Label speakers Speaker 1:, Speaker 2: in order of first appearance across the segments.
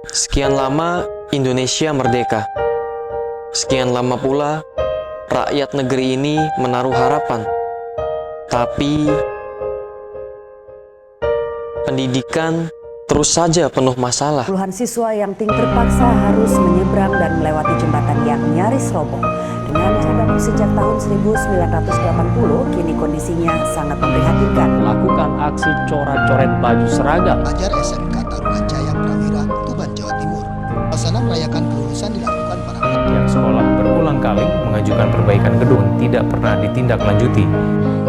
Speaker 1: Sekian lama Indonesia merdeka. Sekian lama pula rakyat negeri ini menaruh harapan. Tapi pendidikan terus saja penuh masalah.
Speaker 2: Puluhan siswa yang terpaksa harus menyeberang dan melewati jembatan yang nyaris roboh. Dengan jarak sejak tahun 1980, kini kondisinya sangat memprihatinkan.
Speaker 3: Melakukan aksi coret-coret baju seragam.
Speaker 4: Pelajar SMK Tarumajaya Prawira, Tuban, Jawa Timur. Suasana merayakan kelulusan dilakukan para
Speaker 3: Yang sekolah berulang kali mengajukan perbaikan gedung tidak pernah ditindaklanjuti.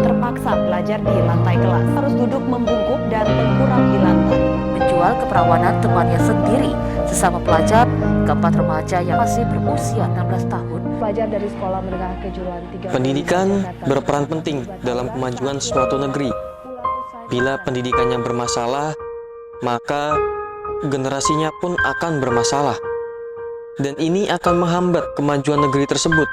Speaker 5: Terpaksa pelajar di lantai kelas harus duduk membungkuk dan tengkurap di lantai.
Speaker 6: Menjual keperawanan temannya sendiri, sesama pelajar, keempat remaja yang masih berusia 16 tahun.
Speaker 5: Pelajar dari sekolah menengah kejuruan 3.
Speaker 1: Pendidikan berperan penting dalam kemajuan suatu negeri. Bila pendidikannya bermasalah, maka generasinya pun akan bermasalah. Dan ini akan menghambat kemajuan negeri tersebut.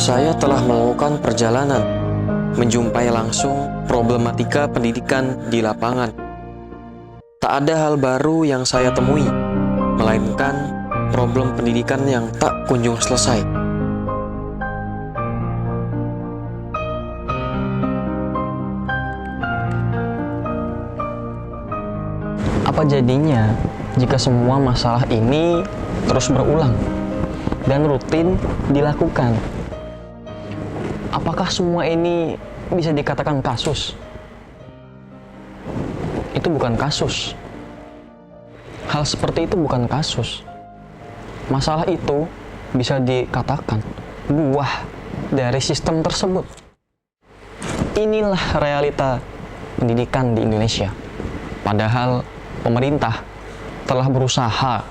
Speaker 1: Saya telah melakukan perjalanan, menjumpai langsung problematika pendidikan di lapangan. Tak ada hal baru yang saya temui, melainkan problem pendidikan yang tak kunjung selesai. Apa jadinya jika semua masalah ini terus berulang dan rutin dilakukan? Apakah semua ini bisa dikatakan kasus? Itu bukan kasus. Hal seperti itu bukan kasus. Masalah itu bisa dikatakan buah dari sistem tersebut. Inilah realita pendidikan di Indonesia. Padahal pemerintah telah berusaha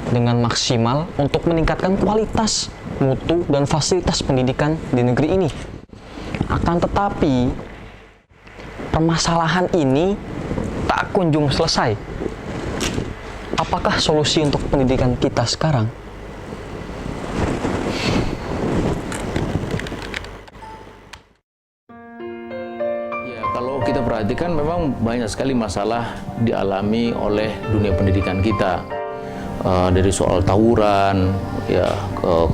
Speaker 1: dengan maksimal untuk meningkatkan kualitas, mutu, dan fasilitas pendidikan di negeri ini. Akan tetapi, permasalahan ini tak kunjung selesai. Apakah solusi untuk pendidikan kita sekarang?
Speaker 7: Ya, kalau kita perhatikan memang banyak sekali masalah dialami oleh dunia pendidikan kita. Dari soal tawuran, ya,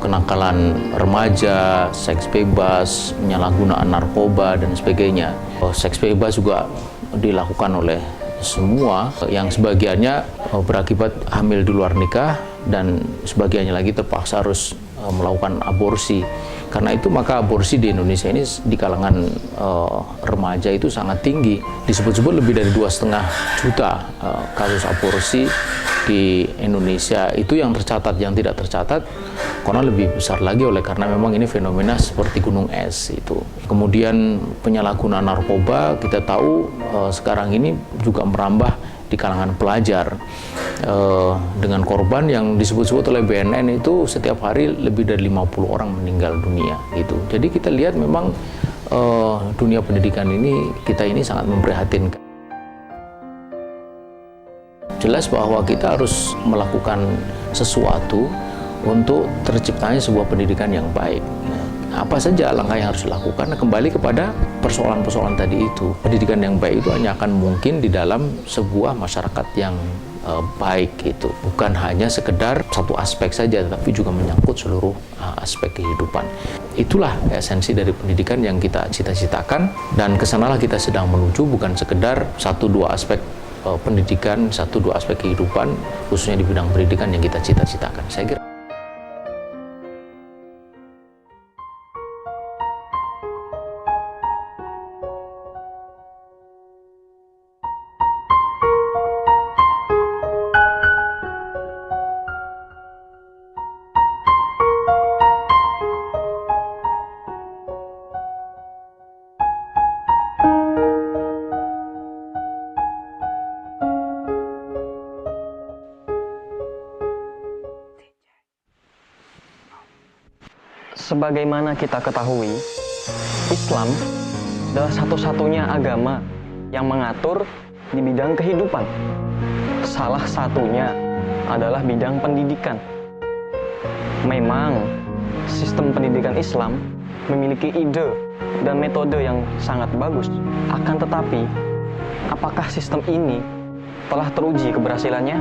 Speaker 7: kenakalan remaja, seks bebas, penyalahgunaan narkoba dan sebagainya. Seks bebas juga dilakukan oleh semua, yang sebagiannya berakibat hamil di luar nikah dan sebagiannya lagi terpaksa harus melakukan aborsi. Karena itu maka aborsi di Indonesia ini di kalangan remaja itu sangat tinggi. Disebut-sebut lebih dari 2,5 juta kasus aborsi di Indonesia. Itu yang tercatat. Yang tidak tercatat karena lebih besar lagi karena memang ini fenomena seperti gunung es itu. Kemudian penyalahgunaan narkoba kita tahu sekarang ini juga merambah di kalangan pelajar, dengan korban yang disebut-sebut oleh BNN itu setiap hari lebih dari 50 orang meninggal dunia gitu. Jadi kita lihat memang dunia pendidikan kita ini sangat memprihatinkan. Jelas bahwa kita harus melakukan sesuatu untuk terciptanya sebuah pendidikan yang baik. Apa saja langkah yang harus dilakukan? Kembali kepada persoalan-persoalan tadi itu. Pendidikan yang baik itu hanya akan mungkin di dalam sebuah masyarakat yang baik itu. Bukan hanya sekedar satu aspek saja, tetapi juga menyangkut seluruh aspek kehidupan. Itulah esensi dari pendidikan yang kita cita-citakan, dan kesanalah kita sedang menuju, bukan sekedar satu dua aspek pendidikan, satu dua aspek kehidupan, khususnya di bidang pendidikan yang kita cita-citakan. Saya kira
Speaker 1: Sebagaimana kita ketahui, Islam adalah satu-satunya agama yang mengatur di bidang kehidupan. Salah satunya adalah bidang pendidikan. Memang, sistem pendidikan Islam memiliki ide dan metode yang sangat bagus. Akan tetapi, apakah sistem ini telah teruji keberhasilannya?